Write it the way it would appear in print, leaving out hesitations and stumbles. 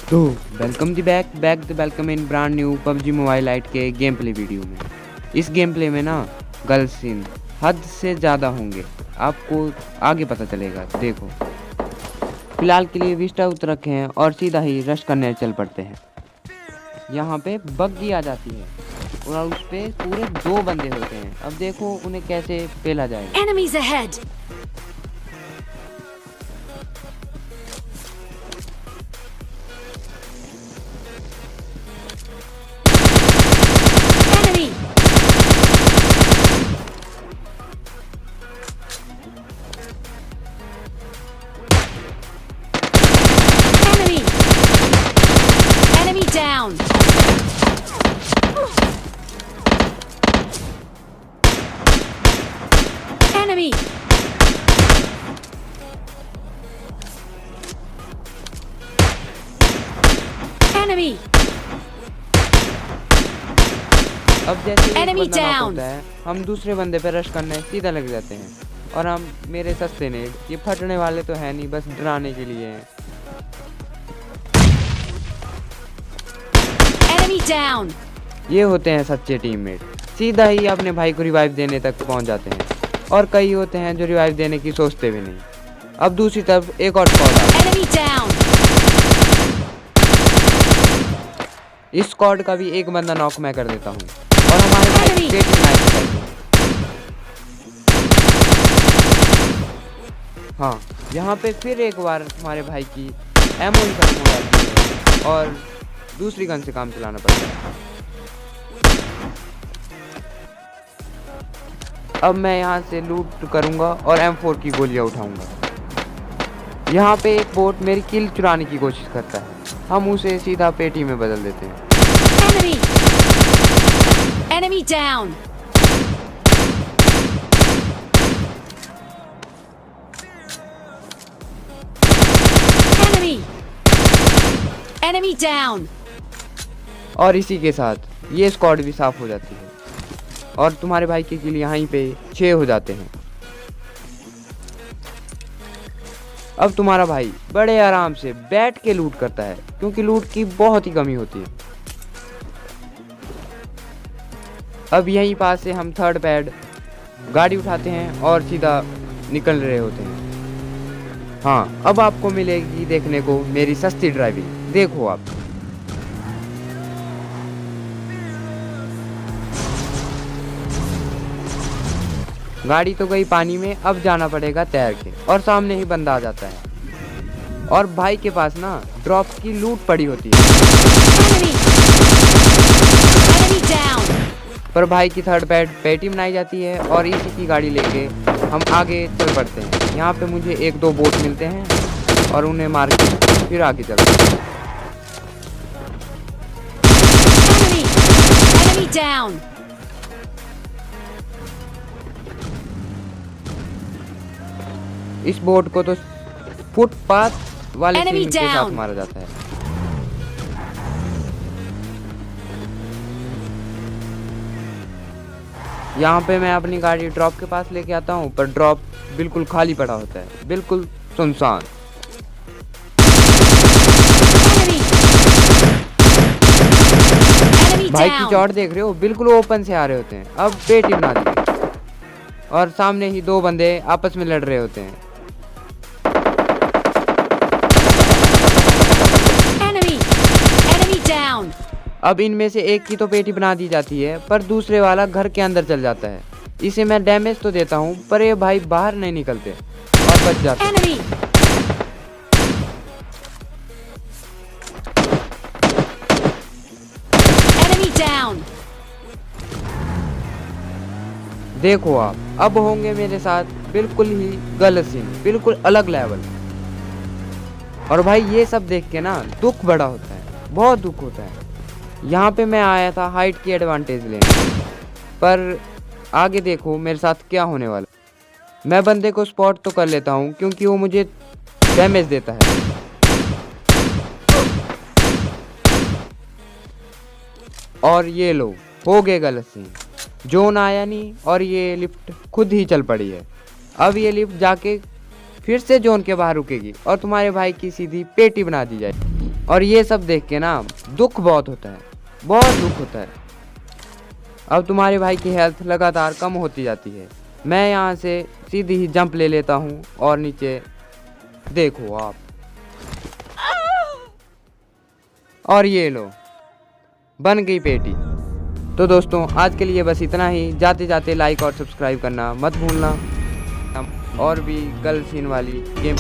तो welcome welcome in brand new PUBG mobile light के game play video में। इस गेम प्ले में ना गर्ल्स सीन हद से ज़्यादा होंगे, आपको आगे पता चलेगा। देखो, फिलहाल के लिए विस्टा उतर रखे हैं और सीधा ही रश करने चल पड़ते हैं। यहाँ पे बग्गी आ जाती है और उस पे पूरे 2 बंदे होते हैं। अब देखो उन्हें कैसे पेला जाएगा। Enemies ahead! Enemy! Enemy! Enemy down! Enemy! Enemy! अब जैसे एक Enemy बंदा नॉक down. होता है, हम दूसरे बंदे पे रश करने सीधा लग जाते हैं। और हम मेरे सस्ते नेट ये फटने वाले तो है नहीं, बस डराने के लिए हैं। Enemy down! ये होते हैं सच्चे टीममेट, सीधा ही अपने भाई को रिवाइव देने तक पहुंच जाते हैं। और कई होते हैं जो रिवाइव देने की सोचते भी नहीं। अब दूसरी तरफ एक और स्क्वाड आ गई। Enemy down! इस स्क्वाड का भी एक बंदा नॉक मैं कर देता हूँ और हमारे भाई Enemy! पेट में नाइफ करते हैं। हाँ, यहाँ पे फिर एक बार हमारे भाई की एमओ ही खत्म हो जाती है और दूसरी गन से काम चलाना पड़ता है। अब मैं यहाँ से लूट करूँगा और M4 की गोलियाँ उठाऊँगा। यहाँ पे एक बोट मेरी किल चुराने की कोशिश करता है, हम उसे सीधा पेटी में बदल देते हैं। Enemy! Enemy down! Enemy! Enemy down! और इसी के साथ ये स्क्वाड भी साफ हो जाती है और तुम्हारे भाई के किल यहीं पे 6 हो जाते हैं। अब तुम्हारा भाई बड़े आराम से बैठ के लूट करता है, क्योंकि लूट की बहुत ही कमी होती है। अब यहीं पास से हम थर्ड पैड गाड़ी उठाते हैं और सीधा निकल रहे होते हैं। हाँ, अब आपको मिलेगी देखने को मेरी सस्ती ड्राइविंग। देखो आप, गाड़ी तो गई पानी में, अब जाना पड़ेगा तैर के। और सामने ही बंदा आ जाता है और भाई के पास ना ड्रॉप की लूट पड़ी होती है। Enemy! Enemy down! पर भाई की थर्ड पेटी बनाई जाती है और इसी की गाड़ी लेके हम आगे चल पड़ते हैं। यहाँ पे मुझे 1-2 बोट मिलते हैं और उन्हें मार के फिर आगे चलते हैं। Enemy! Enemy down! इस बोट को तो फुटपाथ वाले Enemy सीन के साथ down. मारा जाता है। यहाँ पे मैं अपनी गाड़ी ड्रॉप के पास लेके आता हूँ, पर ड्रॉप बिल्कुल खाली पड़ा होता है, बिल्कुल सुनसान। Enemy! Enemy भाई की down! चौड़ देख रहे हो, बिल्कुल ओपन से आ रहे होते हैं। अब पेटी बना दी और सामने ही 2 बंदे आपस में लड़ रहे होते हैं। Enemy! Enemy down! अब इनमें से एक की तो पेटी बना दी जाती है, पर दूसरे वाला घर के अंदर चल जाता है। इसे मैं डैमेज तो देता हूँ, पर ये भाई बाहर नहीं निकलते और बच जाते हैं। Enemy! Enemy down! देखो आप, अब होंगे मेरे साथ बिल्कुल ही गलत सीन, बिल्कुल अलग लेवल। और भाई ये सब देख के ना दुख बड़ा होता है, बहुत दुख होता है। यहाँ पे मैं आया था हाइट की एडवांटेज लेने, पर आगे देखो मेरे साथ क्या होने वाला। मैं बंदे को स्पॉट तो कर लेता हूँ क्योंकि वो मुझे डैमेज देता है। और ये लो, हो गए गलत सीन। जोन आया नहीं और ये लिफ्ट खुद ही चल पड़ी है। अब ये लिफ्ट जाके फिर से जोन के बाहर रुकेगी और तुम्हारे भाई की सीधी पेटी बना दी जाएगी। और ये सब देख के ना दुख बहुत होता है, बहुत दुख होता है। अब तुम्हारे भाई की हेल्थ लगातार कम होती जाती है। मैं यहाँ से सीधी ही जंप ले लेता हूँ और नीचे देखो आप, और ये लो बन गई पेटी। तो दोस्तों आज के लिए बस इतना ही। जाते जाते लाइक और सब्सक्राइब करना मत भूलना। और भी गर्ल सीन वाली गेम